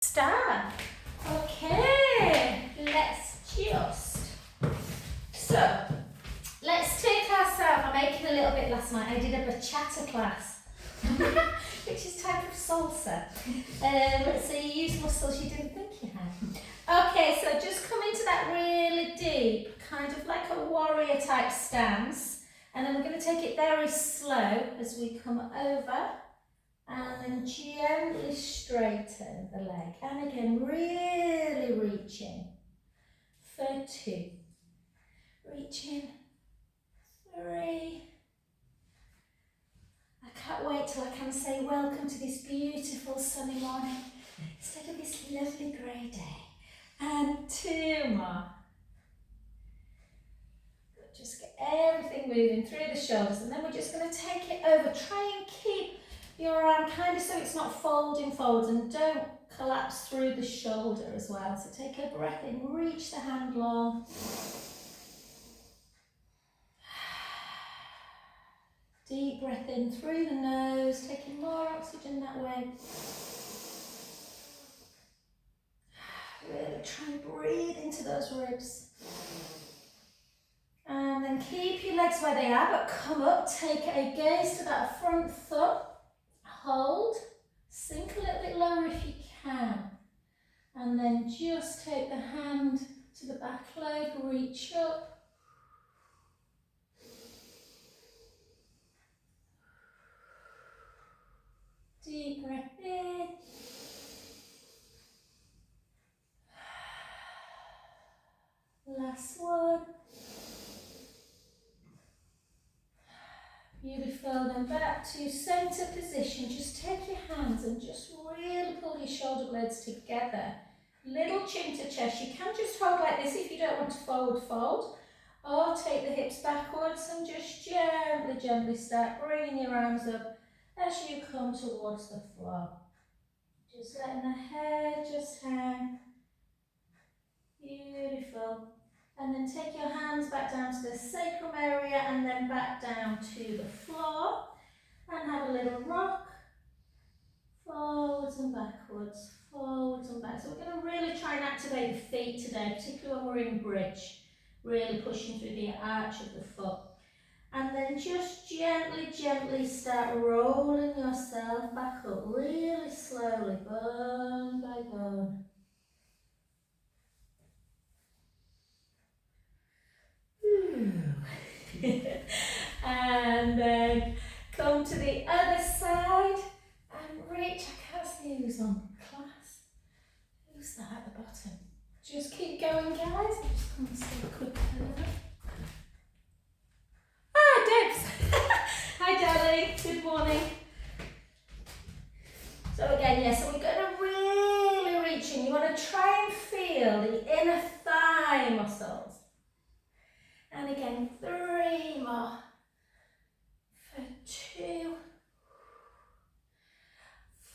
Start. Okay, let's take ourselves. I'm making a little bit last night. I did a bachata class, which is type of salsa. So you use muscles you didn't think you had. Okay, so just come into that really deep, kind of like a warrior type stance, and then we're going to take it very slow as we come over. And then gently straighten the leg. And again, really reaching for 2. Reaching 3. I can't wait till I can say welcome to this beautiful sunny morning instead of this lovely grey day. And 2 more. Just get everything moving through the shoulders, and then we're just going to take it over. Try and keep your arm kind of so it's not folding forwards, and don't collapse through the shoulder as well. So take a breath in, reach the hand long. Deep breath in through the nose, taking more oxygen that way. Really try and breathe into those ribs. And then keep your legs where they are, but come up, take a gaze to that front foot. Hold, sink a little bit lower if you can, and then just take the hand to the back leg, reach up. Deep breath in. Last one. Beautiful, then back to centre position. Just take your hands and just really pull your shoulder blades together. Little chin to chest. You can just hold like this if you don't want to forward fold, or take the hips backwards and just gently start bringing your arms up as you come towards the floor. Just letting the head just hang. Beautiful. And then take your hands back down to the sacrum area and then back down to the floor. And have a little rock. Forwards and backwards, forwards and back. So we're going to really try and activate the feet today, particularly when we're in bridge. Really pushing through the arch of the foot. And then just gently start rolling yourself back up, really slowly, bone by bone. And then come to the other side and reach. I can't see who's on class. Who's that at the bottom? Just keep going, guys. I'm just going to say a quick hello. Debs. Hi, darling. Good morning. So again, so we're going to really reach in. You want to try and feel the inner thigh muscles. And again, 3 more. For 2.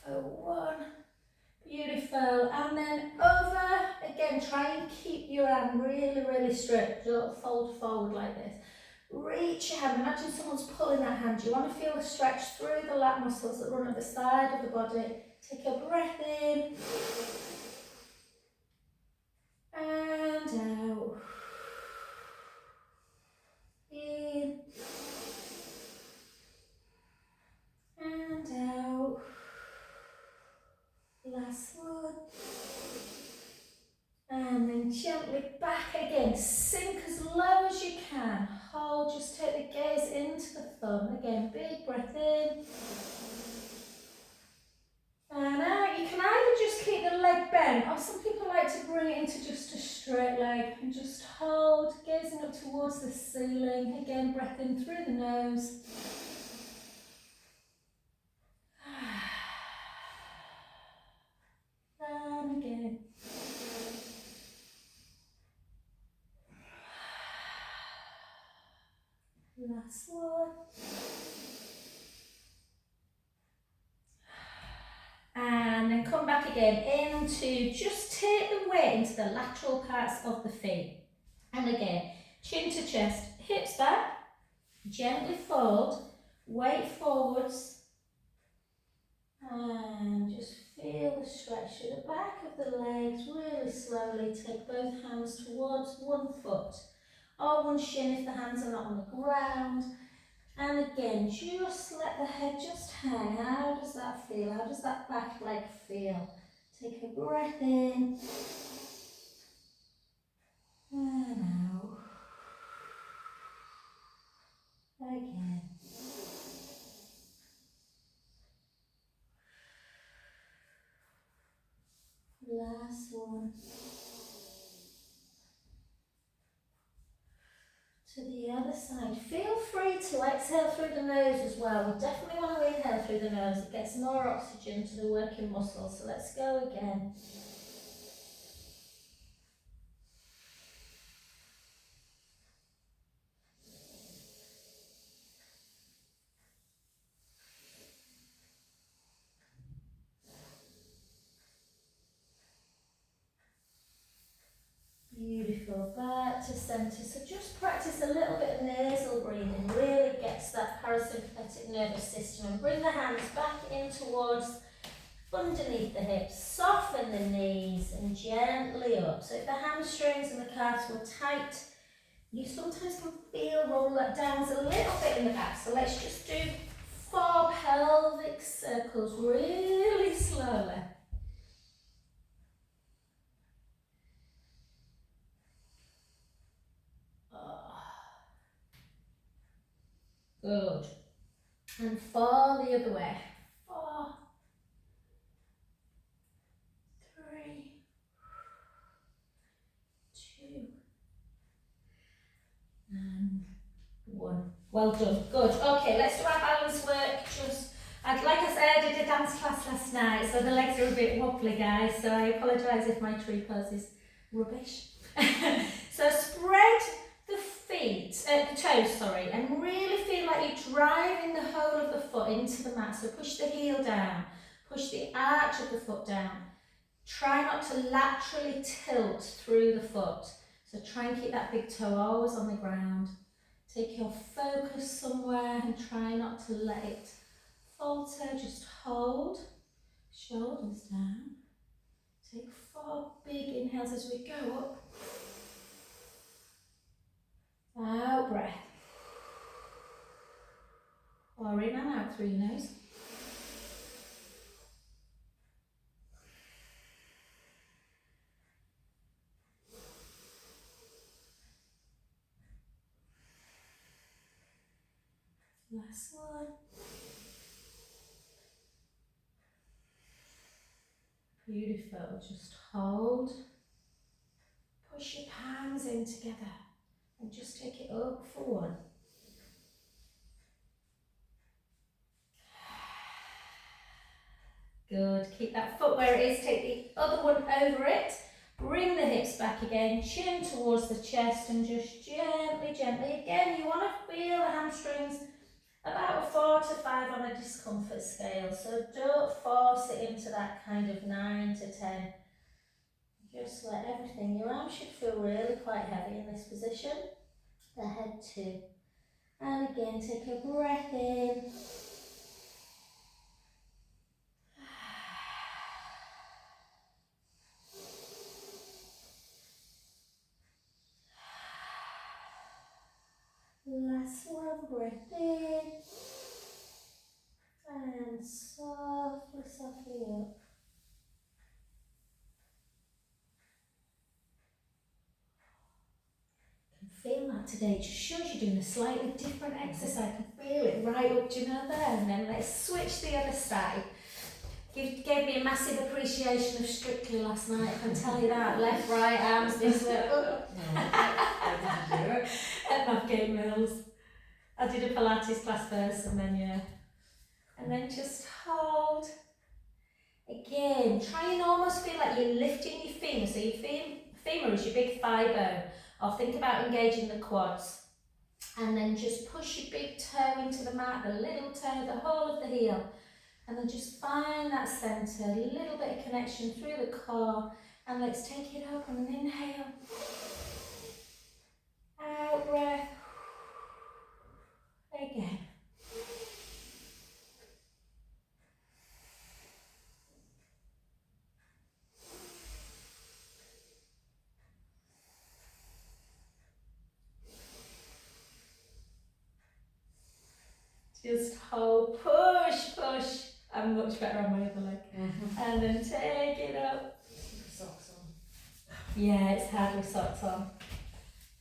For 1. Beautiful. And then over. Again, try and keep your arm really straight. Don't fold forward like this. Reach your hand. Imagine someone's pulling that hand. You want to feel the stretch through the lat muscles that run at the side of the body. Take a breath in. And out. In. And out. Last one. And then gently back again. Sink as low as you can. Hold, just take the gaze into the thumb. Again, big breath in. And out. You can either just keep the leg bent, or some people like to bring it into just a straight leg and just hold, gazing up towards the ceiling. Again, breath in through the nose. And again. Last one. And then come back again into, just take the weight into the lateral parts of the feet. And again, chin to chest, hips back, gently fold, weight forwards, And just feel the stretch to the back of the legs. Really slowly take both hands towards one foot or one shin if the hands are not on the ground. And again, just let the head just hang. How does that feel? How does that back leg feel? Take a breath in. And out. Again. Last one. To the other side. Feel free to exhale through the nose as well. We definitely want to inhale through the nose. It gets more oxygen to the working muscles. So let's go again. Beautiful, back to centre. So just practice a little bit of nasal breathing, really gets that parasympathetic nervous system, and bring the hands back in towards underneath the hips, soften the knees and gently up. So if the hamstrings and the calves were tight, you sometimes can feel roll that down a little bit in the back. So let's just do 4 pelvic circles really slowly. Good. And 4 the other way. 4, 3, 2, and 1. Well done. Good. Okay, let's do our balance work. Like I said, I did a dance class last night, so the legs are a bit wobbly, guys. So I apologise if my tree pose is rubbish. So spread the toes, sorry, and really feel like you're driving the whole of the foot into the mat. So push the heel down, push the arch of the foot down. Try not to laterally tilt through the foot. So try and keep that big toe always on the ground. Take your focus somewhere and try not to let it falter. Just hold, shoulders down. Take 4 big inhales as we go up. Out breath. Or in and out through your nose. Last one. Beautiful. Just hold. Push your palms in together and just take it up for 1. Good. Keep that foot where it is. Take the other one over it. Bring the hips back again. Chin towards the chest and just gently, gently. Again, you want to feel the hamstrings about a 4 to 5 on a discomfort scale. So don't force it into that kind of 9 to 10. Just let everything. Your arms should feel really quite heavy in this position. The head too. And again, take a breath in. Last one, breath in. And softly, softly up. Feel that today, just shows you're doing a slightly different exercise. I can feel it right up, do you know, there. And then let's switch the other side. Gave me a massive appreciation of Strictly last night, I can tell you that. Left, right, arms this way. At Bathgate Mills. I did a Pilates class first and then, yeah. And then just hold. Again, try and almost feel like you're lifting your femur. So your femur is your big thigh bone. Or think about engaging the quads. And then just push your big toe into the mat, the little toe, the whole of the heel. And then just find that centre, a little bit of connection through the core. And let's take it up and inhale. Out breath. Again. Just hold, push, push. I'm much better on my other leg. And then take it up. Socks on. Yeah, it's hard with socks on.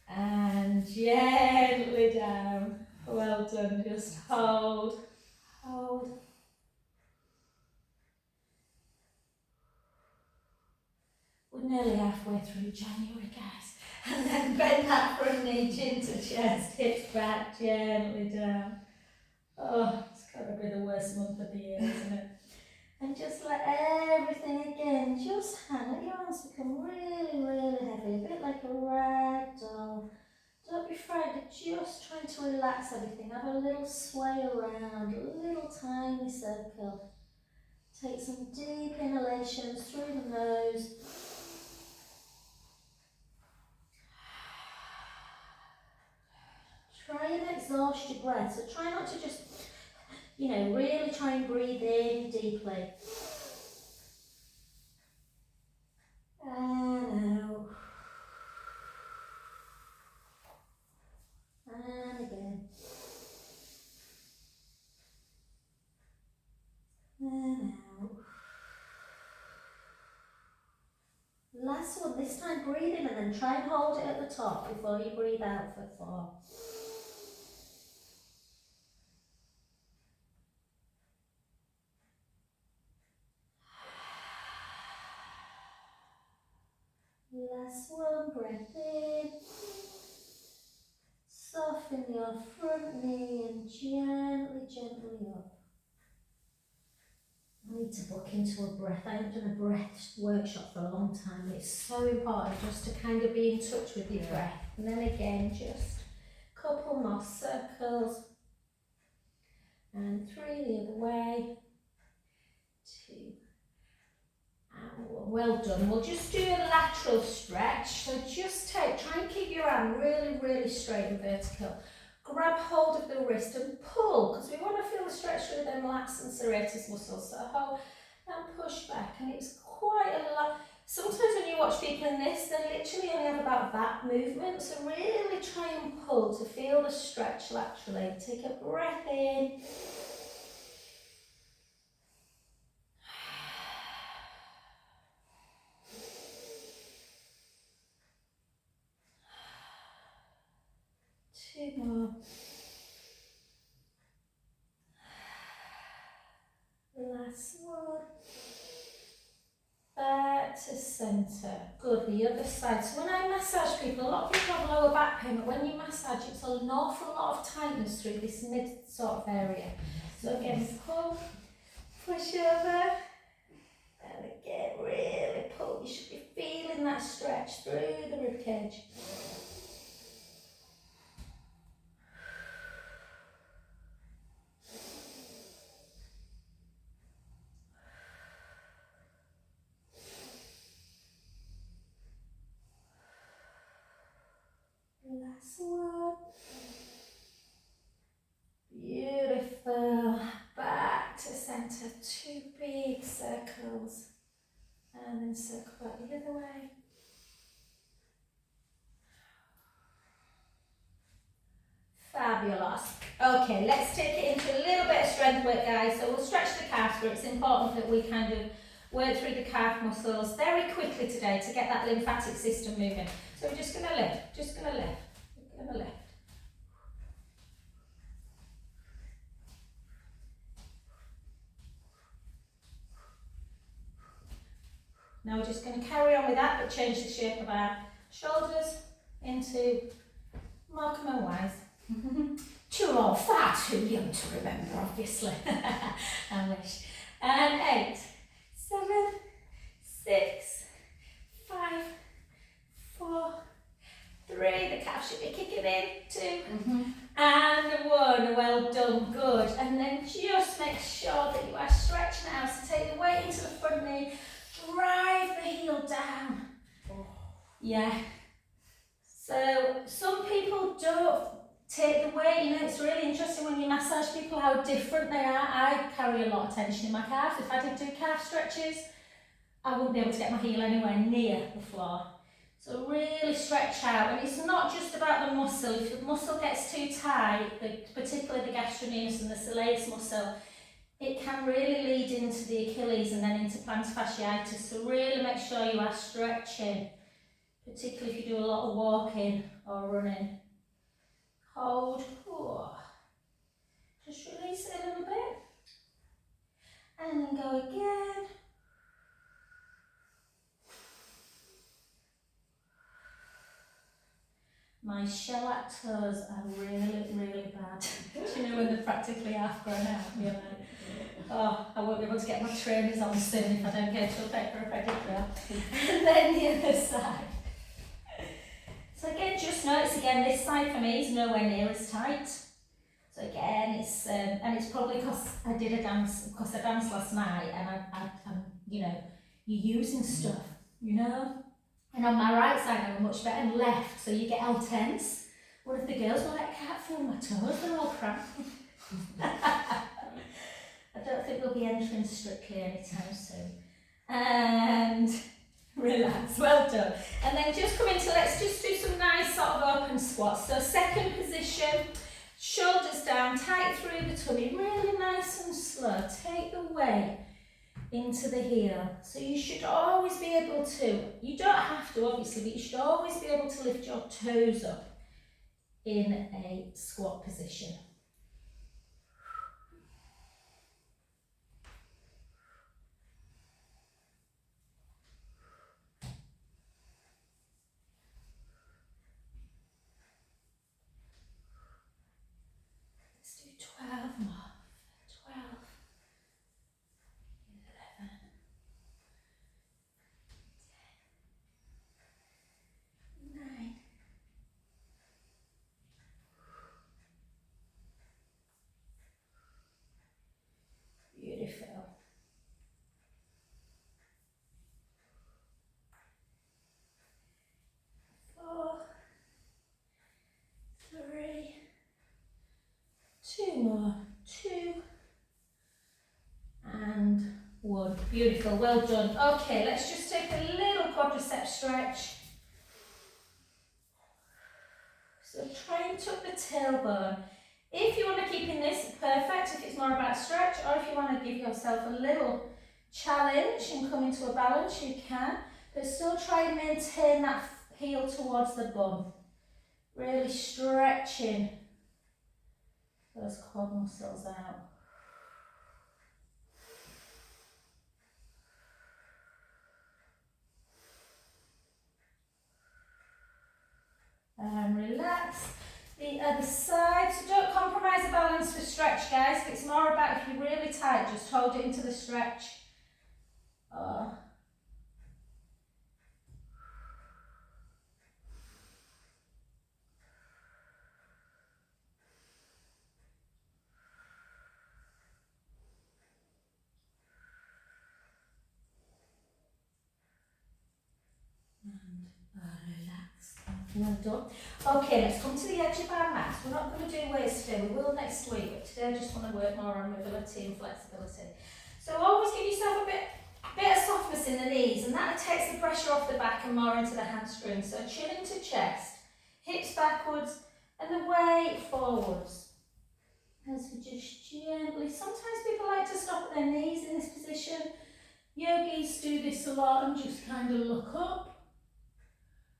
And gently down. Well done, just hold, hold. We're nearly halfway through January, guys. And then bend that front knee, chin to chest, hips back, gently down. Oh, it's got to be the worst month of the year, isn't it? And just let everything again just hang. Let your arms become really, really heavy, a bit like a rag doll. Don't be frightened, just trying to relax everything. Have a little sway around, a little tiny circle. Take some deep inhalations through the nose. Try and exhaust your breath. So try not to just, really try and breathe in deeply. And out. And again. And out. Last one, this time breathe in and then try and hold it at the top before you breathe out for 4. Last one, breath in. Soften your front knee and gently, gently up. I need to book into a breath. I haven't done a breath workshop for a long time. It's so important just to kind of be in touch with your breath. And then again, just a couple more circles. And 3 the other way. 2. And 1. Well done. We'll just do a lateral stretch. So just try and keep your arm really, really straight and vertical. Grab hold of the wrist and pull, because we want to feel the stretch through them lats and serratus muscles. So hold and push back, and it's quite a lot. Sometimes when you watch people in this, they literally only have about that movement. So really try and pull to feel the stretch laterally. Take a breath in. Two more. Last one. Back to centre. Good, the other side. So when I massage people, a lot of people have lower back pain, but when you massage, it's an awful lot of tightness through this mid sort of area. So again, pull, push over, and again, really pull. You should be feeling that stretch through the rib cage. Last one. Beautiful. Back to centre. 2 big circles. And then circle back the other way. Fabulous. Okay, let's take it into a little bit of strength work, guys. So we'll stretch the calves, but it's important that we kind of work through the calf muscles very quickly today to get that lymphatic system moving. So we're just going to lift, just going to lift, we're going to lift. Now we're just going to carry on with that, but change the shape of our shoulders into Markham and Wise. You're all far too young to remember, obviously. I wish. And 8, 7, 6, 5, 4, 3. The calf should be kicking in. 2, and 1. Well done, good. And then just make sure that you are stretching out. So take the weight into the front knee, drive the heel down. Yeah. So some people don't take the weight, it's really interesting when you massage people how different they are. I carry a lot of tension in my calf. If I did do calf stretches, I wouldn't be able to get my heel anywhere near the floor. So really stretch out, and it's not just about the muscle. If the muscle gets too tight, particularly the gastrocnemius and the soleus muscle, it can really lead into the Achilles and then into plantar fasciitis. So really make sure you are stretching, particularly if you do a lot of walking or running. Hold. Just release it a little bit. And then go again. My shellac toes are really, really bad. Do you know when they're practically half grown out? You're like, oh, I won't be able to get my trainers on soon if I don't go to a pet for a pedicure. And then the other side. So again, just notice again, this side for me is nowhere near as tight. So again, it's and it's probably because I did a dance, because I danced last night, and I'm, you know, you're using stuff, you know. And on my right side, I were much better, and left, so you get all tense. One of the girls were like, I can't feel my toes, they're all cramped. I don't think we'll be entering Strictly anytime soon. And relax, well done. And then just come into, let's just do some nice sort of open squats. So second position, shoulders down, tight through the tummy, really nice and slow. Take the weight into the heel. So you should always be able to, you don't have to obviously, but you should always be able to lift your toes up in a squat position. Let's do 12 more. 12, 11, 9, beautiful. 4, 3, 2 more, 2, and 1. Beautiful, well done. Okay, let's just take a little quadricep stretch. So try and tuck the tailbone. If you want to keep in this, perfect. If it's more about stretch, or if you want to give yourself a little challenge and come into a balance, you can. But still try and maintain that heel towards the bum. Really stretching those quad muscles out. And relax. The other side. So don't compromise the balance for stretch, guys. If it's more about if you're really tight, just hold it into the stretch. Relax. Well done. Okay, let's come to the edge of our mat. We're not going to do weights today, we will next week, but today I just want to work more on mobility and flexibility. So always give yourself a bit of softness in the knees, and that takes the pressure off the back and more into the hamstrings. So chin into chest, hips backwards, and the weight forwards. As we just gently, sometimes people like to stop at their knees in this position. Yogis do this a lot and just kind of look up.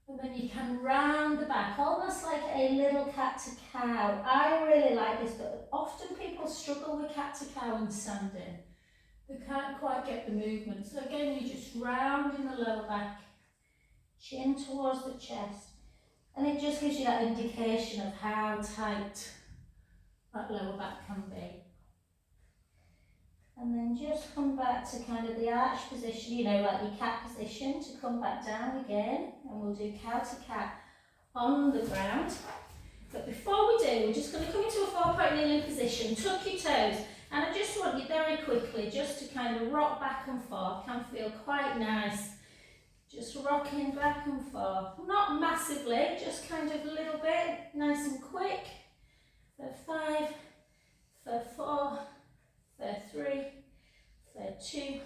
And then you can round the back, almost like a little cat to cow. I really like this, but often people struggle with cat to cow and standing. They can't quite get the movement. So again, you just round in the lower back, chin towards the chest. And it just gives you that indication of how tight that lower back can be. And then just come back to kind of the arch position, you know, like your cat position, to come back down again. And we'll do cow to cat on the ground. But before we do, we're just going to come into a 4-point kneeling position, tuck your toes. And I just want you very quickly just to kind of rock back and forth. Can feel quite nice. Just rocking back and forth. Not massively, just kind of a little bit, nice and quick. For 5, for 4, for 3, for 2,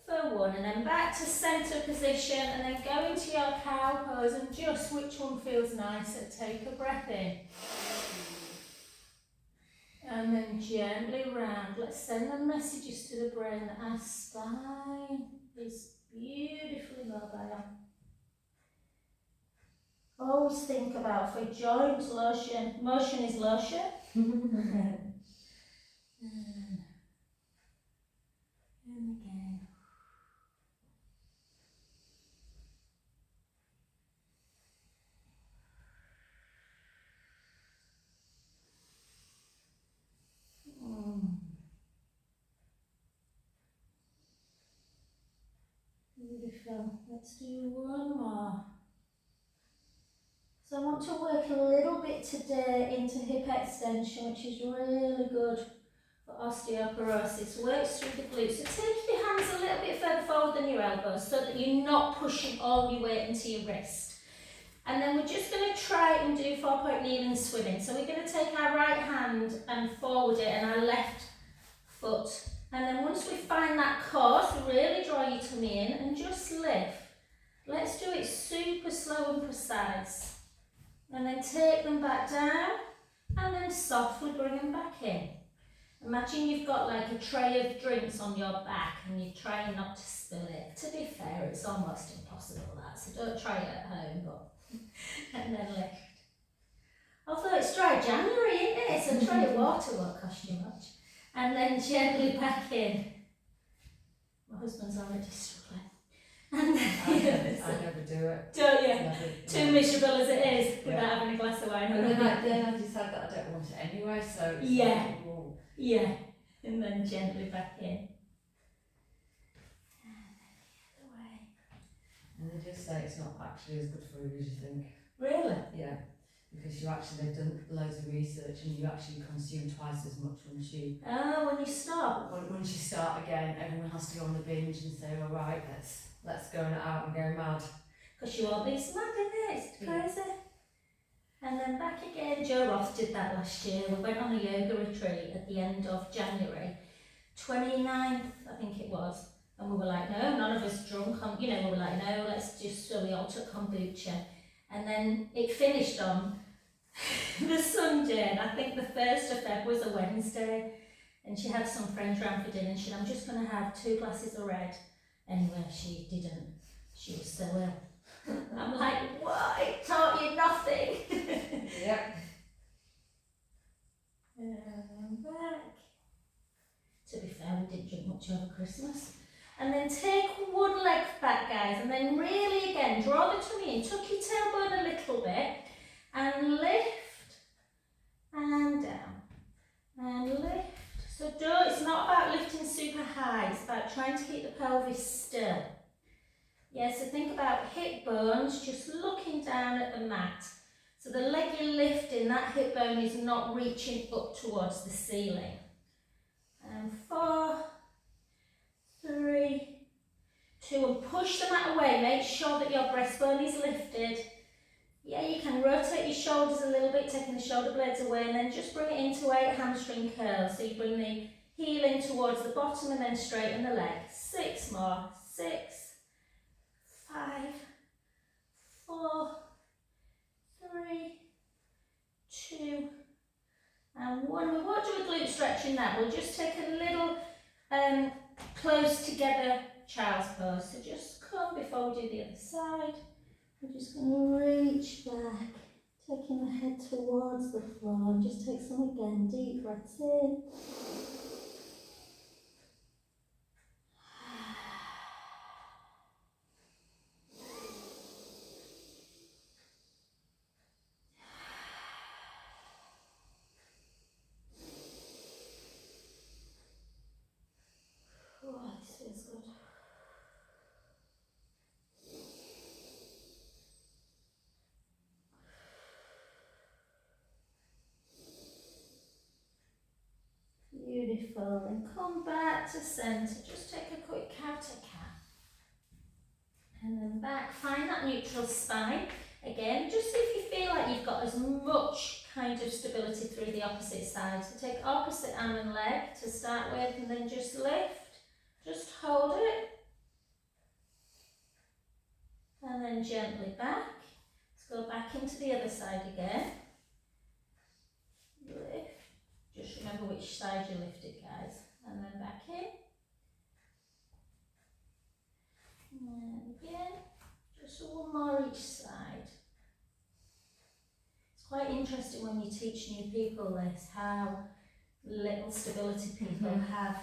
for 1, and then back to centre position, and then go into your cow pose, and just which one feels nicer. Take a breath in. And then gently round. Let's send the messages to the brain that our spine is beautifully mobile. Always think about for joint lotion. Motion is lotion. And again. Beautiful. Let's do one more. So I want to work a little bit today into hip extension, which is really good for osteoporosis. Works through the glutes. So take your hands a little bit further forward than your elbows so that you're not pushing all your weight into your wrist. And then we're just going to try and do 4-point kneeling swimming. So we're going to take our right hand and forward it and our left foot. And then once we find that course, really draw your tummy in and just lift. Let's do it super slow and precise. And then take them back down and then softly bring them back in. Imagine you've got like a tray of drinks on your back and you're trying not to spill it. To be fair, it's almost impossible that, so don't try it at home, but and then lift. Although it's dry January, isn't it? So try it, water won't cost you much. And then gently back in. My husband's already struggling. And then I never do it. Don't you? Never, Too miserable as it is without having a glass of wine. And then I decide that I don't want it anyway, so it's Yeah. like, well, Yeah. And then gently back in. and they just say it's not actually as good for you as you think. Really? Yeah, because they've done loads of research and you actually consume twice as much once you Oh, when you stop. once you start again. Everyone has to go on the binge and say, all right, let's go out and go mad. Because you won't be smart in it, it's crazy. And then back again. Joe Roth did that last year. We went on a yoga retreat at the end of January, 29th, I think it was. And we were like, no, none of us drunk. We were like, no, let's just, so we all took kombucha. And then it finished on the Sunday, and I think the 1st of Feb was a Wednesday. And she had some friends round for dinner and she said, I'm just going to have 2 glasses of red. Anyway, she didn't. She was so ill. I'm like, what? It taught you nothing. Yep. And back. To be fair, we didn't drink much over Christmas. And then take one leg back, guys, and then really again, draw the tummy in, tuck your tailbone a little bit, and lift, and down, and lift. So it's not about lifting super high, it's about trying to keep the pelvis still. Yeah, so think about hip bones, just looking down at the mat. So the leg you're lifting, that hip bone is not reaching up towards the ceiling. And 4, 3, 2, and push the mat away. Make sure that your breastbone is lifted. Yeah, you can rotate your shoulders a little bit, taking the shoulder blades away, and then just bring it into 8 hamstring curls. So you bring the heel in towards the bottom and then straighten the leg. 6 more. 6, 5, 4, 3, 2, and 1. We won't do a glute stretch in that. We'll just take a little close together child's pose. So just come before we do the other side. We're just going to reach back, taking the head towards the floor, and just take some again deep breaths in. Oh, this feels good. Beautiful. And come back to centre. Just take a quick cow to cat. And then back. Find that neutral spine. Again, just see if you feel like you've got as much kind of stability through the opposite side. So take opposite arm and leg to start with, and then just lift. Just hold it. and then gently back. Let's go back into the other side again. Lift. Just remember which side you lifted, guys. And then back in. And again. Just one more each side. It's quite interesting when you teach new people this, how little stability people have.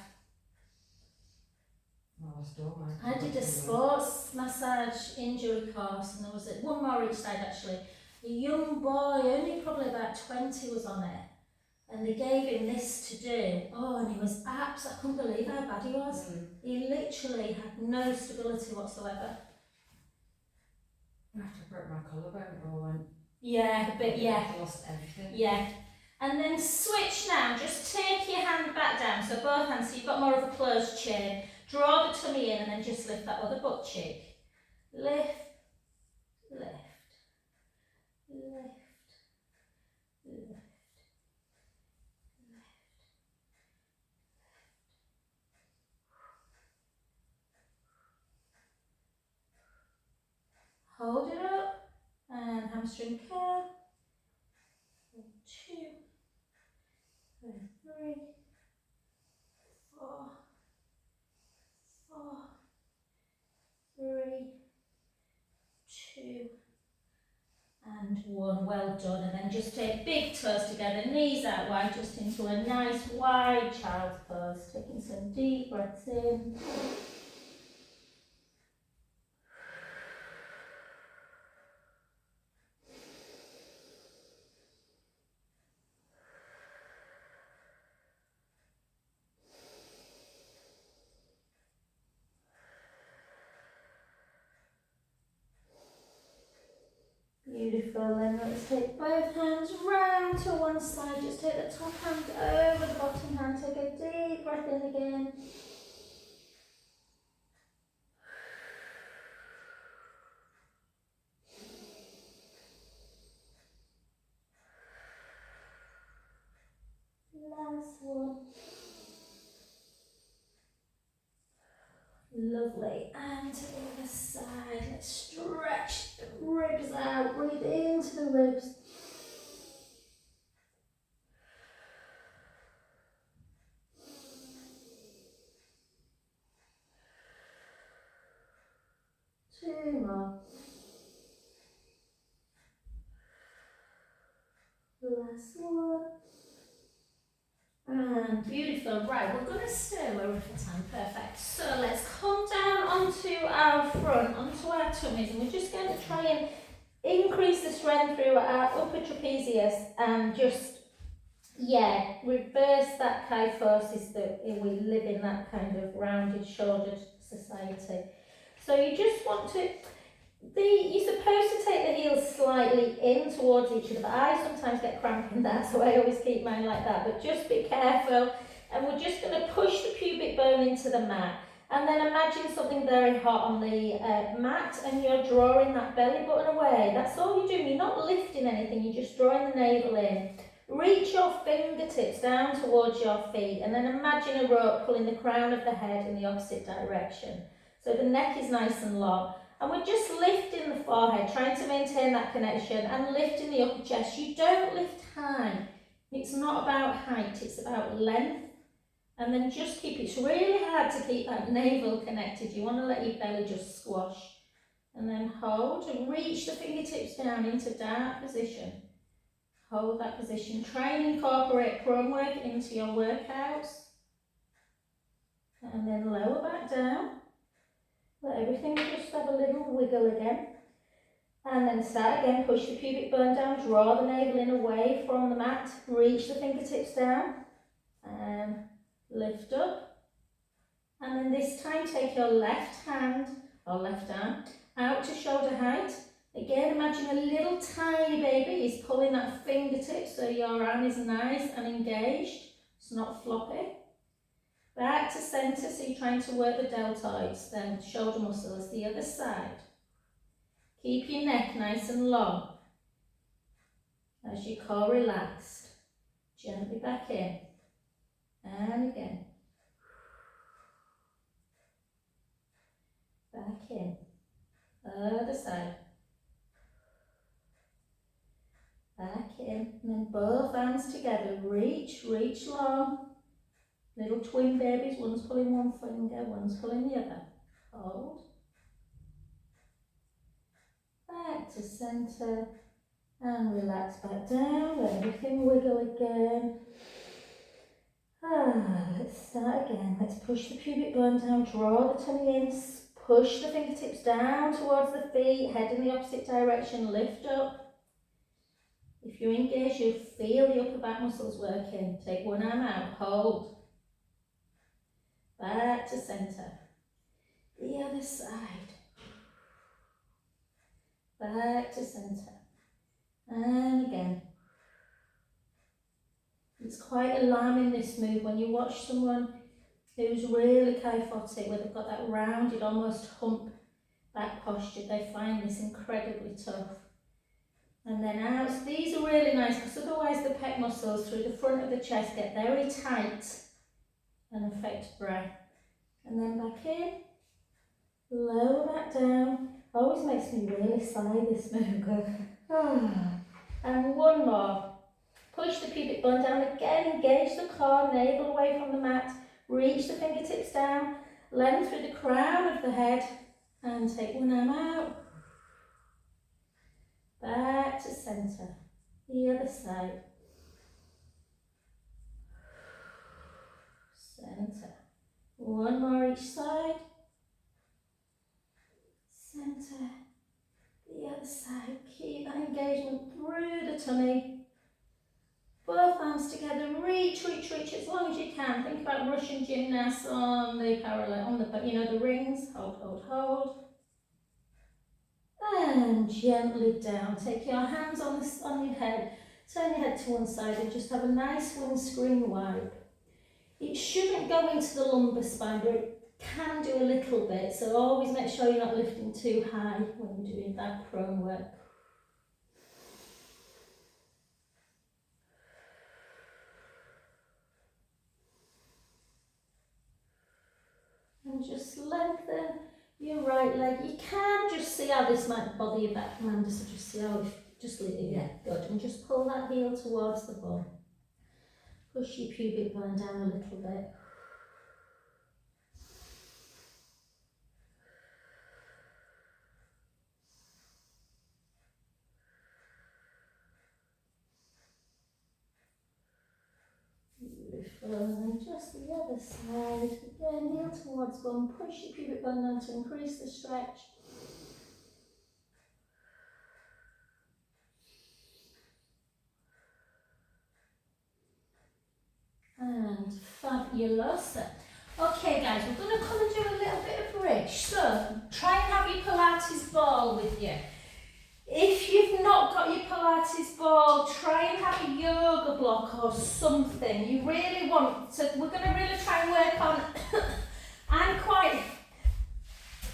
I did a sports massage injury course, and there was one more each side actually. A young boy, only probably about 20, was on it, and they gave him this to do. Oh, and he was I couldn't believe how bad he was. He literally had no stability whatsoever. I have to break my collarbone or when. Yeah, but yeah. I lost everything. Yeah. And then switch now. Just take your hand back down, so both hands, so you've got more of a closed chin. Draw the tummy in and then just lift that other butt cheek. Lift, lift, lift, lift, lift. Hold it up and hamstring curl. 1, 2, 3, 4, 4, 3, 2, and 1. Well done. And then just take big toes together, knees out wide, just into a nice wide child's pose. Taking some deep breaths in. Beautiful, then let's take both hands round to one side, just take the top hand over the bottom hand, take a deep breath in again. Last one. Lovely, and to the other side, let's stretch the ribs out, breathe into the ribs. Two more. Last one. And beautiful. Right, we're going to stay lower for time. Perfect. So let's come down onto our front, onto our tummies, and we're just going to try and increase the strength through our upper trapezius and just, reverse that kyphosis that we live in, that kind of rounded shouldered society. So you just want to, you're supposed to take the heels slightly in towards each other, but I sometimes get cramp in that, so I always keep mine like that, but just be careful. And we're just going to push the pubic bone into the mat, and then imagine something very hot on the mat, and you're drawing that belly button away. That's all you're doing. You're not lifting anything, you're just drawing the navel in. Reach your fingertips down towards your feet, and then imagine a rope pulling the crown of the head in the opposite direction. So the neck is nice and long. And we're just lifting the forehead, trying to maintain that connection, and lifting the upper chest. You don't lift high. It's not about height, it's about length. And then just keep, it's really hard to keep that navel connected. You want to let your belly just squash. And then hold and reach the fingertips down into dark position. Hold that position. Try and incorporate prone work into your workouts. And then lower back down. Let everything just have a little wiggle again. And then start again, push the pubic bone down, draw the navel in away from the mat, reach the fingertips down, and lift up. And then this time take your left hand, or left arm, out to shoulder height. Again, imagine a little tiny baby is pulling that fingertip so your arm is nice and engaged, it's not floppy. Back to centre, so you're trying to work the deltoids, then shoulder muscles, the other side. Keep your neck nice and long as your core relaxed. Gently back in, and again. Back in. Other side. Back in, and then both arms together. Reach, reach long. Little twin babies, one's pulling one finger, one's pulling the other. Hold. Back to centre. And relax back down. Let everything wiggle again. Let's start again. Let's push the pubic bone down, draw the tummy in, push the fingertips down towards the feet, head in the opposite direction, lift up. If you engage, you'll feel the upper back muscles working. Take one arm out, hold. Back to centre. The other side. Back to centre. And again. It's quite alarming, this move, when you watch someone who's really kyphotic, where they've got that rounded, almost hump back posture. They find this incredibly tough. And then out. So these are really nice, because otherwise the pec muscles through the front of the chest get very tight and affect breath. And then back in, lower back down. Always makes me really sigh, this move. And one more. Push the pubic bone down again, engage the core, navel away from the mat, reach the fingertips down, length through the crown of the head, and take one arm out. Back to centre, the other side. Centre. One more each side. Centre, the other side. Keep that engagement through the tummy. Both arms together, reach, reach, reach as long as you can. Think about Russian gymnasts on the parallel, on the, the rings. Hold, hold, hold. And gently down. Take your hands on your head. Turn your head to one side and just have a nice windscreen wipe. It shouldn't go into the lumbar spine, but it can do a little bit. So always make sure you're not lifting too high when you're doing that prone work. And just lengthen your right leg. You can just see how this might bother your back, Amanda, so just see how, just leave it, yeah, good. And just pull that heel towards the bum. Push your pubic bone down a little bit. Beautiful, and then just the other side. Again, heel towards bum, push your pubic bone down to increase the stretch. And fabulous. Okay guys, we're going to come and do a little bit of bridge. So, try and have your Pilates ball with you. If you've not got your Pilates ball, try and have a yoga block or something. You really want to, we're going to really try and work on,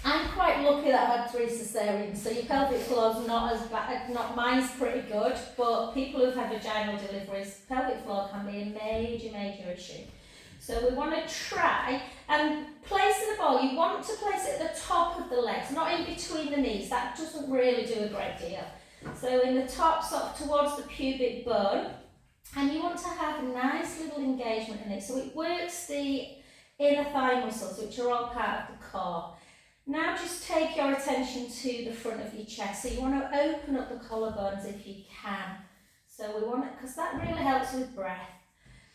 I'm quite lucky that I've had 3 cesareans, so your pelvic floor's not as bad, mine's pretty good, but people who've had vaginal deliveries, pelvic floor can be a major, major issue. So we want to try and placing the ball, you want to place it at the top of the legs, not in between the knees. That doesn't really do a great deal. So in the top, sort of towards the pubic bone, and you want to have a nice little engagement in it. So it works the inner thigh muscles, which are all part of the core. Now just take your attention to the front of your chest. So you want to open up the collarbones if you can. So we want to, because that really helps with breath.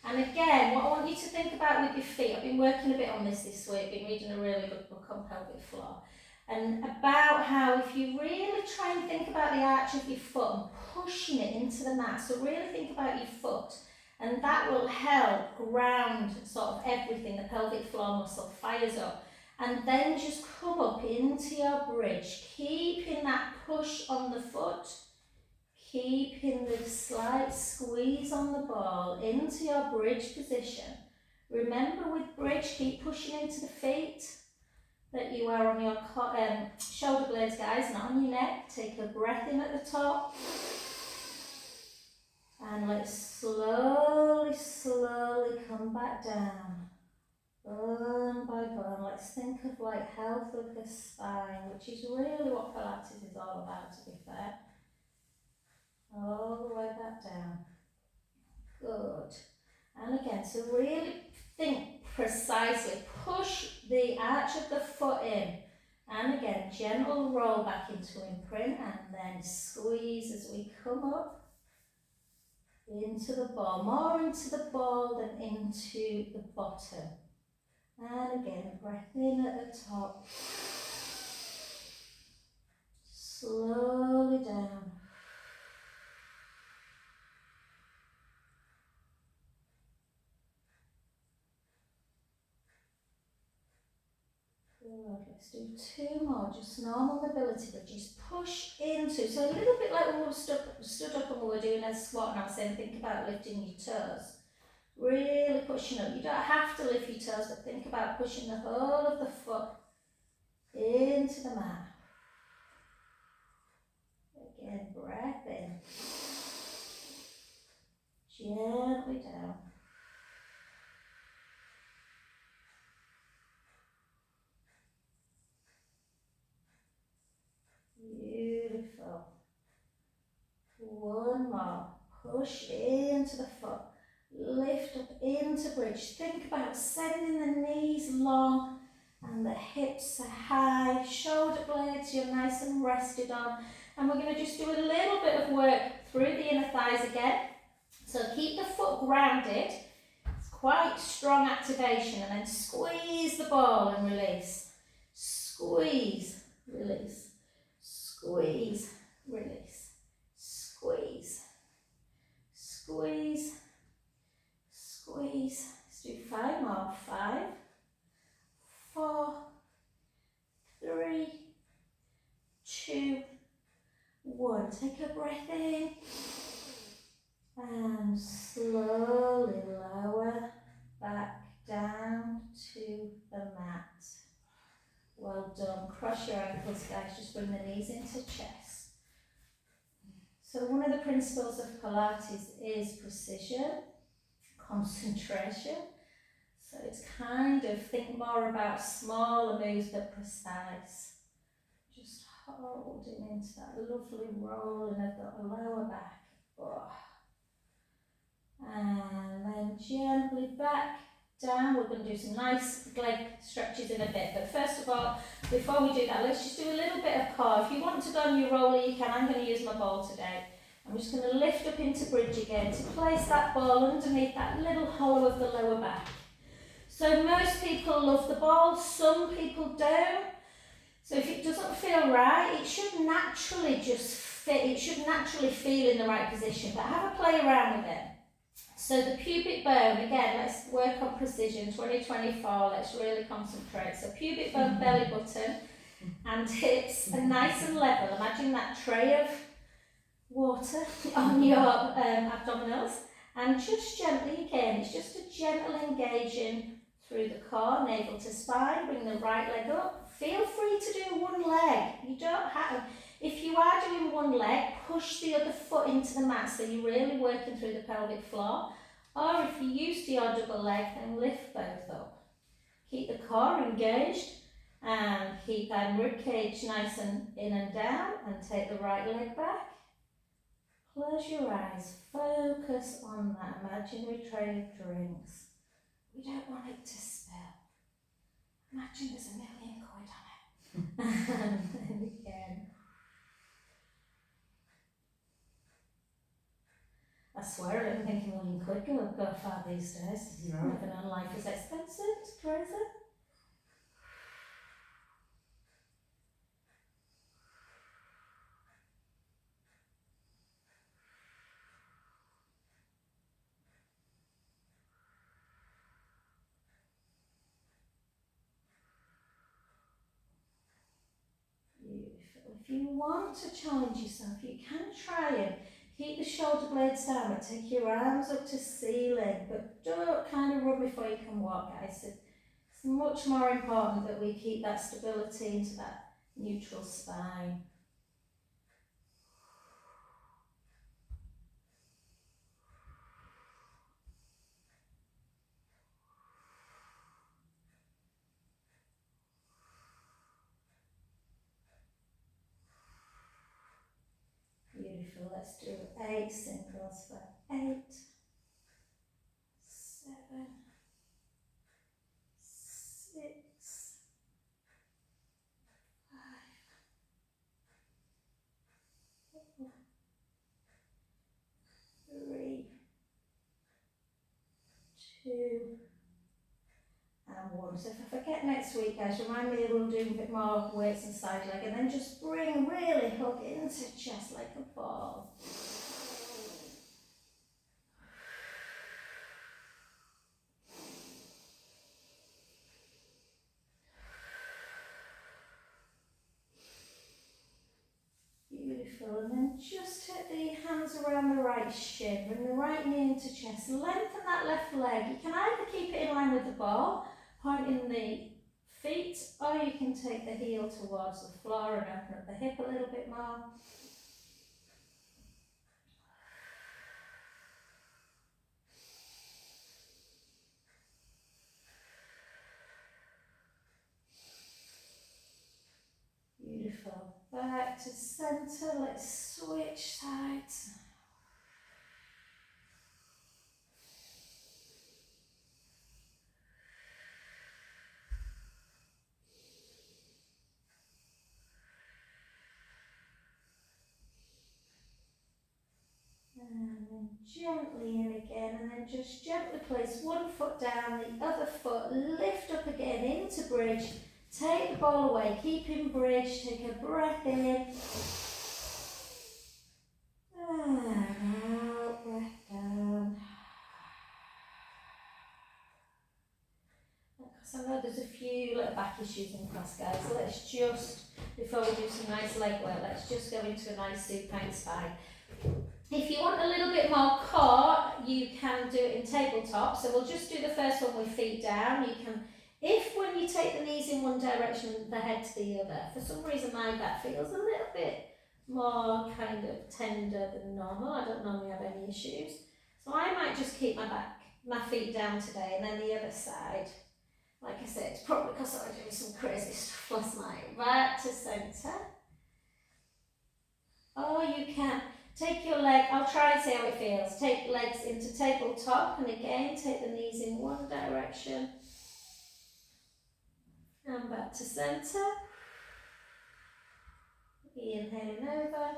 And again, what I want you to think about with your feet, I've been working a bit on this week, been reading a really good book on pelvic floor, and about how if you really try and think about the arch of your foot and pushing it into the mat, so really think about your foot, and that will help ground sort of everything. The pelvic floor muscle fires up, and then just come up into your bridge, keeping that push on the foot, keeping the slight squeeze on the ball into your bridge position. Remember, with bridge, keep pushing into the feet, that you are on your shoulder blades, guys, not on your neck. Take a breath in at the top. And let's slowly, slowly come back down. bone by bone. Let's think of like health of the spine, which is really what Pilates is all about, to be fair. All the way back down. Good. And again, so really think precisely. Push the arch of the foot in. And again, gentle roll back into imprint and then squeeze as we come up into the ball. More into the ball than into the bottom. And again, breath in at the top. Slowly down. Good. Let's do 2 more, just normal mobility, but just push into. So a little bit like when we were stood up and we were doing a squat, and I was saying think about lifting your toes. Really pushing up. You don't have to lift your toes, but think about pushing the whole of the foot into the mat. Again, breath in. Gently down. Beautiful. 1 more. Push into the foot. Lift up into bridge. Think about sending the knees long and the hips are high. Shoulder blades you're nice and rested on. And we're going to just do a little bit of work through the inner thighs again. So keep the foot grounded. It's quite strong activation. And then squeeze the ball and release. Squeeze, release. Squeeze, release. Squeeze. Squeeze. Squeeze. Let's do 5 more. 5, 4, 3, 2, 1. Take a breath in and slowly lower back down to the mat. Well done. Cross your ankles, guys. Just bring the knees into chest. So one of the principles of Pilates is precision, concentration. So it's kind of think more about smaller moves but precise. Just holding into that lovely rolling of the lower back. Oh. And then gently back down. We're going to do some nice leg stretches in a bit. But first of all, before we do that, let's just do a little bit of core. If you want to go on your roller, you can. I'm going to use my ball today. I'm just going to lift up into bridge again to place that ball underneath that little hollow of the lower back. So most people love the ball, some people don't. So if it doesn't feel right, it should naturally just fit, it should naturally feel in the right position, but have a play around with it. So the pubic bone, again, let's work on precision, 2024, let's really concentrate. So pubic bone, belly button, and hips are nice and level. Imagine that tray of water on your abdominals, and just gently, again, it's just a gentle engaging through the core, navel to spine, bring the right leg up. Feel free to do one leg. You don't have, if you are doing one leg, push the other foot into the mat so you're really working through the pelvic floor. Or if you're used to your double leg, then lift both up. Keep the core engaged and keep that rib cage nice and in and down, and take the right leg back. Close your eyes, focus on that imaginary tray of drinks. We don't want it to spill. Imagine there's £1 million on it. And then again. I swear I don't think £1 million go far these days. No. Living on life is expensive, it's crazy. Beautiful. If you want to challenge yourself, you can try it. Keep the shoulder blades down, but take your arms up to ceiling. But don't kind of run before you can walk, guys. It's much more important that we keep that stability into that neutral spine. Beautiful. Let's do 8 singles for 8, 7, 6, 5, 4, 3, 2, and 1. So if I forget next week, guys, remind me we'll do a bit more weights and side leg, and then just bring really hug into chest like a ball. Beautiful, and then just hit the hands around the right shin, bring the right knee into chest, lengthen that left leg. You can either keep it in line with the ball, pointing the feet, or you can take the heel towards the floor and open up the hip a little bit more. Beautiful. Back to center, let's switch sides. And then gently in again, and then just gently place one foot down, the other foot, lift up again into bridge, take the ball away, keep in bridge, take a breath in, and out, breath down. Because I know there's a few little back issues in class, guys, so let's just, before we do some nice leg work, let's just go into a nice supine spine. If you want a little bit more core, you can do it in tabletop. So we'll just do the first one with feet down. You can, if when you take the knees in one direction, the head to the other, for some reason my back feels a little bit more kind of tender than normal. I don't normally have any issues. So I might just keep my feet down today, and then the other side. Like I said, it's probably because I was doing some crazy stuff last night. Back to centre. Or you can take your leg, I'll try and see how it feels. Take legs into tabletop, and again take the knees in one direction. And back to centre. Inhaling over.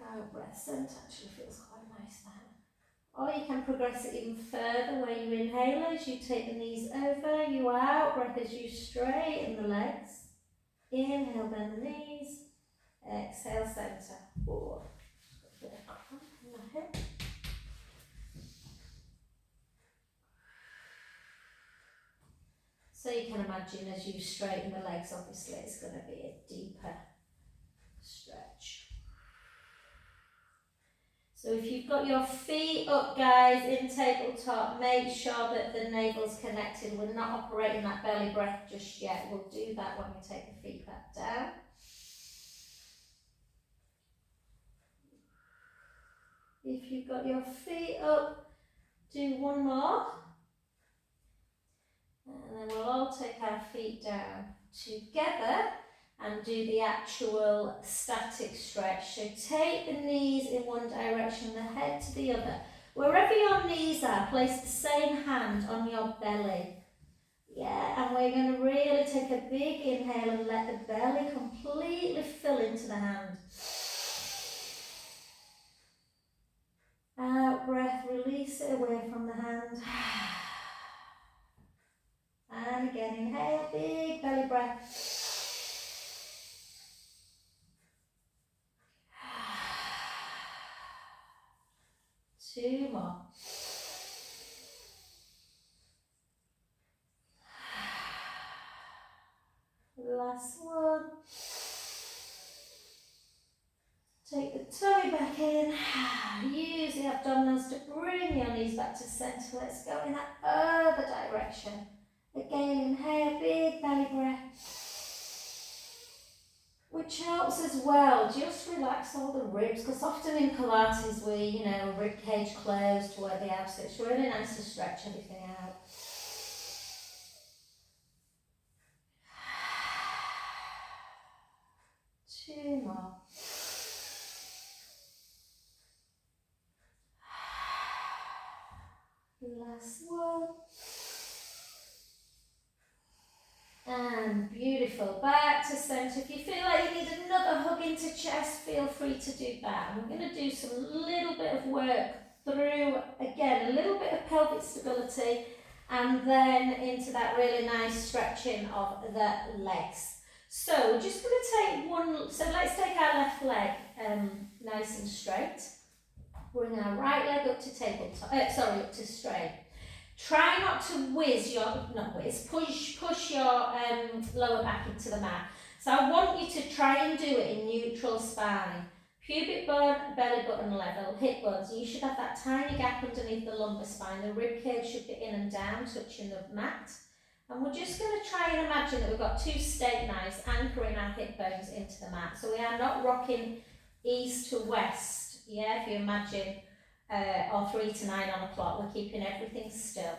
Out, breath, centre actually feels quite nice now. Or you can progress it even further where you inhale as you take the knees over, you out, breath as you straighten the legs. Inhale, bend the knees. Exhale, centre. Ooh. Bit of cramp in the hip. So you can imagine as you straighten the legs, obviously it's going to be a deeper stretch. So if you've got your feet up, guys, in tabletop, make sure that the navel's connected. We're not operating that belly breath just yet. We'll do that when we take the feet back down. If you've got your feet up, do one more. And then we'll all take our feet down together and do the actual static stretch. So take the knees in one direction, the head to the other. Wherever your knees are, place the same hand on your belly. Yeah, and we're going to really take a big inhale and let the belly completely fill into the hand. Out breath, release it away from the hand. And again, inhale, big belly breath. Two more. Last one. Take the tummy back in. Use the abdominals to bring your knees back to centre. Let's go in that other direction. Again, inhale, big belly breath. Which helps as well, just relax all the ribs, because often in Pilates we, rib cage closed to where they have, so it's really nice to stretch everything out. Two Three more. Last one. And beautiful. Back to centre. If you feel like you need another hug into chest, feel free to do that. And we're going to do some little bit of work through, again, a little bit of pelvic stability, and then into that really nice stretching of the legs. So we're just going to take one, so let's take our left leg nice and straight. Bring our right leg up to tabletop, up to straight. Try not to push your lower back into the mat. So I want you to try and do it in neutral spine. Pubic bone, belly button level, hip bones. You should have that tiny gap underneath the lumbar spine. The rib cage should be in and down, touching the mat. And we're just going to try and imagine that we've got two steak knives anchoring our hip bones into the mat. So we are not rocking east to west. Yeah, if you imagine, or 3 to 9 on a clock, we're keeping everything still.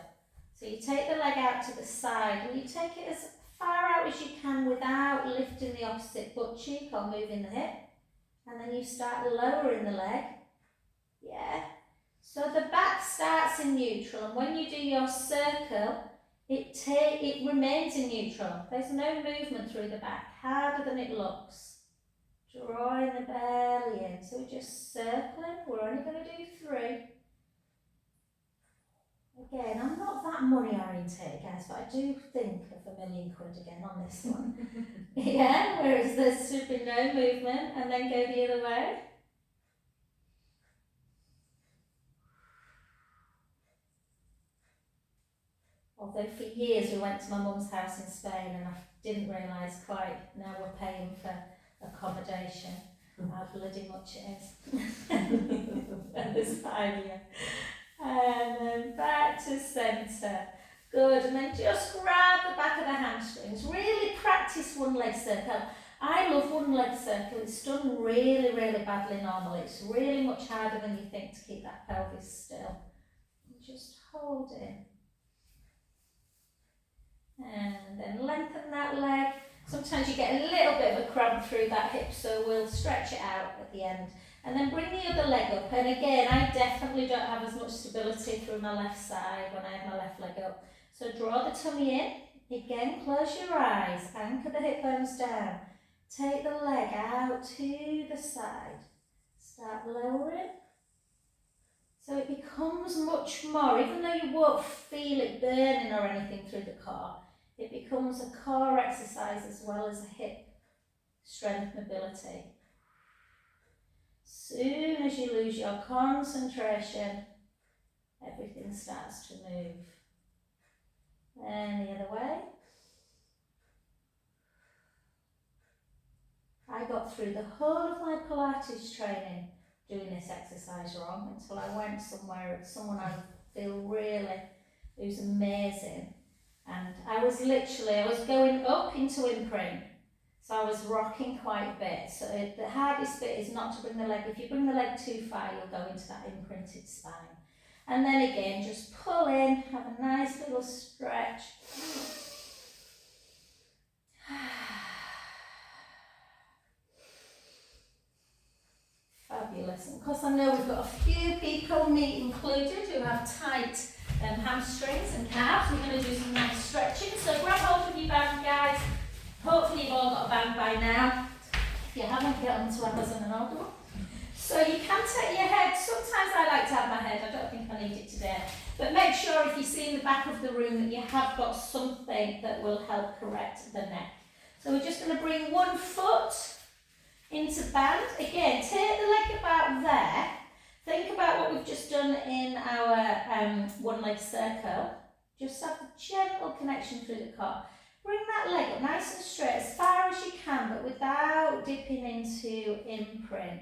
So you take the leg out to the side and you take it as far out as you can without lifting the opposite butt cheek or moving the hip. And then you start lowering the leg. Yeah. So the back starts in neutral, and when you do your circle, it remains in neutral. There's no movement through the back, harder than it looks. Drawing the belly in. So we're just circling. We're only going to do 3. Again, I'm not that money oriented, guys, but I do think of £1 million again on this one. Yeah, whereas there should be no movement, and then go the other way. Although for years we went to my mum's house in Spain and I didn't realise quite, now we're paying for accommodation, how bloody much it is. This 5 year. And then back to centre. Good, and then just grab the back of the hamstrings. Really practice one leg circle. I love one leg circle. It's done really, really badly normally. It's really much harder than you think to keep that pelvis still. Just hold it. And then lengthen that leg. Sometimes you get a little bit of a cramp through that hip, so we'll stretch it out at the end. And then bring the other leg up. And again, I definitely don't have as much stability through my left side when I have my left leg up. So draw the tummy in. Again, close your eyes. Anchor the hip bones down. Take the leg out to the side. Start lowering. So it becomes much more, even though you won't feel it burning or anything through the core, it becomes a core exercise as well as a hip strength mobility. Soon as you lose your concentration, everything starts to move. And the other way. I got through the whole of my Pilates training doing this exercise wrong until I went somewhere, someone I feel really, who's amazing. And I was going up into imprint. So I was rocking quite a bit. So the hardest bit is not to bring the leg. If you bring the leg too far, you'll go into that imprinted spine. And then again, just pull in, have a nice little stretch. Fabulous. And of course, I know we've got a few people, me included, who have tight hamstrings and calves. We're going to do some nice stretching. So grab hold of your band, guys. Hopefully you've all got a band by now. If you haven't, get onto Amazon and order one. So you can take your head. Sometimes I like to have my head. I don't think I need it today. But make sure if you see in the back of the room that you have got something that will help correct the neck. So we're just going to bring one foot into band. Again, take the leg about there. Think about what we've just done in our one leg circle. Just have a gentle connection through the core. Bring that leg up nice and straight as far as you can, but without dipping into imprint.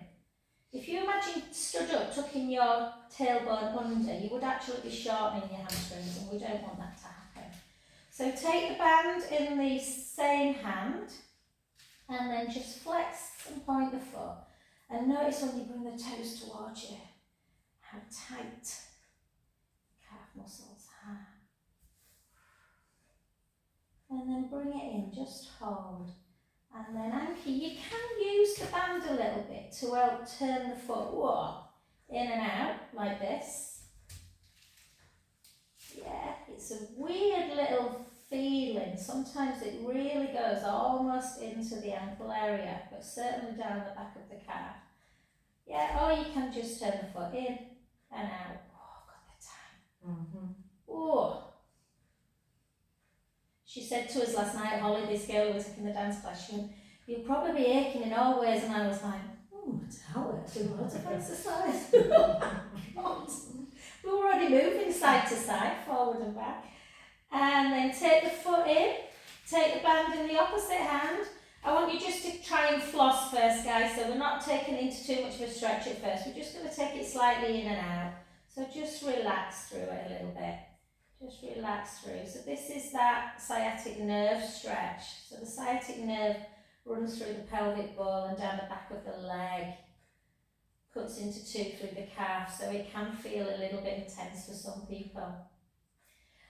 If you imagine stood up, tucking your tailbone under, you would actually be shortening your hamstrings, and we don't want that to happen. So take the band in the same hand, and then just flex and point the foot. And notice when you bring the toes towards you, how tight the calf muscles are. And then bring it in, just hold. And then anchor. You can use the band a little bit to help turn the foot in and out like this. Yeah, it's a weird little feeling. Sometimes it really goes almost into the ankle area, but certainly down the back of the calf. Yeah, or you can just turn the foot in and out. Oh, got the time. Oh. She said to us last night, Holly, this girl who was taking the dance class, she went, "You'll probably be aching in all ways," and I was like, I doubt it. Do loads of exercise. God. We were already moving side to side, forward and back. And then take the foot in, take the band in the opposite hand. I want you just to try and floss first, guys, so we're not taking into too much of a stretch at first. We're just going to take it slightly in and out. So just relax through it a little bit. Just relax through. So this is that sciatic nerve stretch. So the sciatic nerve runs through the pelvic ball and down the back of the leg, cuts into two through the calf, so it can feel a little bit intense for some people.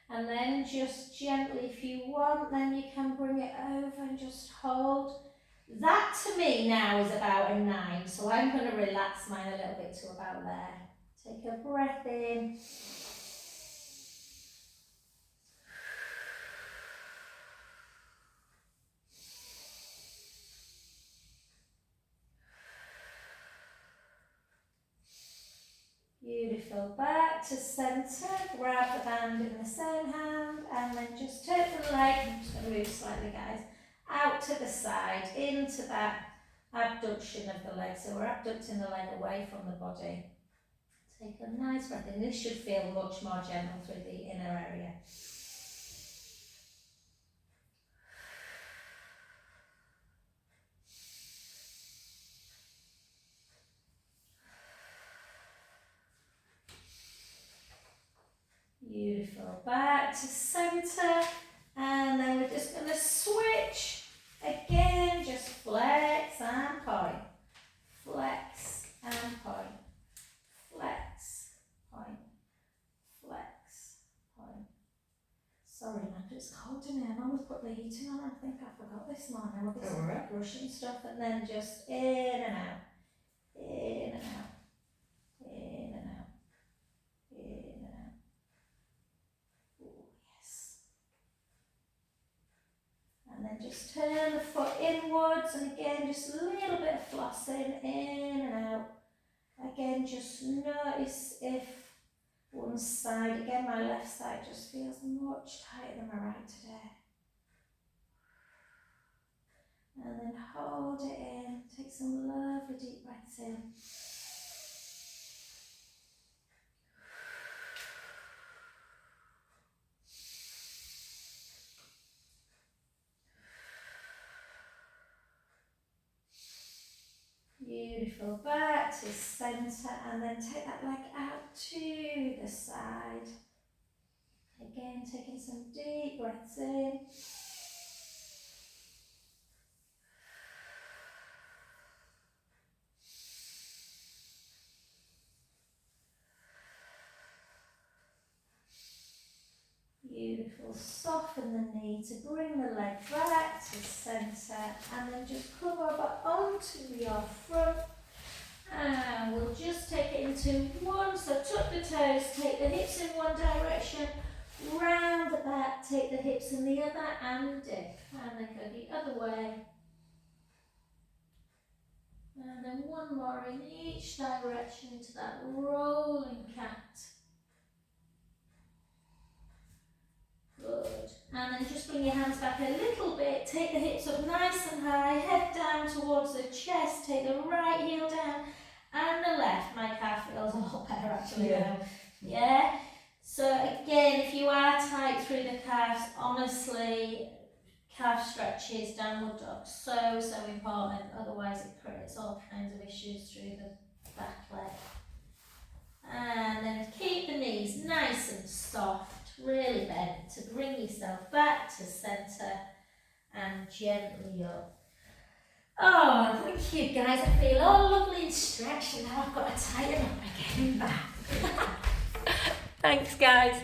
And then just gently, if you want, then you can bring it over and just hold. That to me now is about a 9, so I'm going to relax mine a little bit to about there. Take a breath in. Beautiful. Back to centre, grab the band in the same hand, and then just take the leg, I'm just going to move slightly, guys, out to the side, into that abduction of the leg. So we're abducting the leg away from the body. Take a nice breath in. This should feel much more gentle through the inner area. Beautiful. Back to centre, and then we're just going to switch again. Just flex and point, flex and point, flex, point, flex, point. Sorry, man, it's cold in here. I almost put the heating on. I think I forgot this morning. I was brushing stuff, and then just in and out, in and out, in and out, in and out. And then just turn the foot inwards, and again just a little bit of flossing in and out. Again, just notice if one side, again my left side just feels much tighter than my right today. And then hold it in, take some lovely deep breaths in. Beautiful. Back to centre, and then take that leg out to the side. Again, taking some deep breaths in. Beautiful. Soften the knee to bring the leg back to centre, and then just come over onto your front. And we'll just take it into one. So tuck the toes, take the hips in one direction, round the back, take the hips in the other, and dip. And then go the other way. And then one more in each direction into that rolling cat. Good. And then just bring your hands back a little bit, take the hips up nice and high, head down towards the chest, take the right heel down and the left. My calf feels a lot better actually now. Yeah? So again, if you are tight through the calves, honestly, calf stretches, downward dog, so important, otherwise it creates all kinds of issues through the back leg. And then keep the knees nice and soft, really bent to bring yourself back to centre and gently up. Oh, thank you guys, I feel all lovely and stretched, and now I've got to tighten up again back. Thanks guys.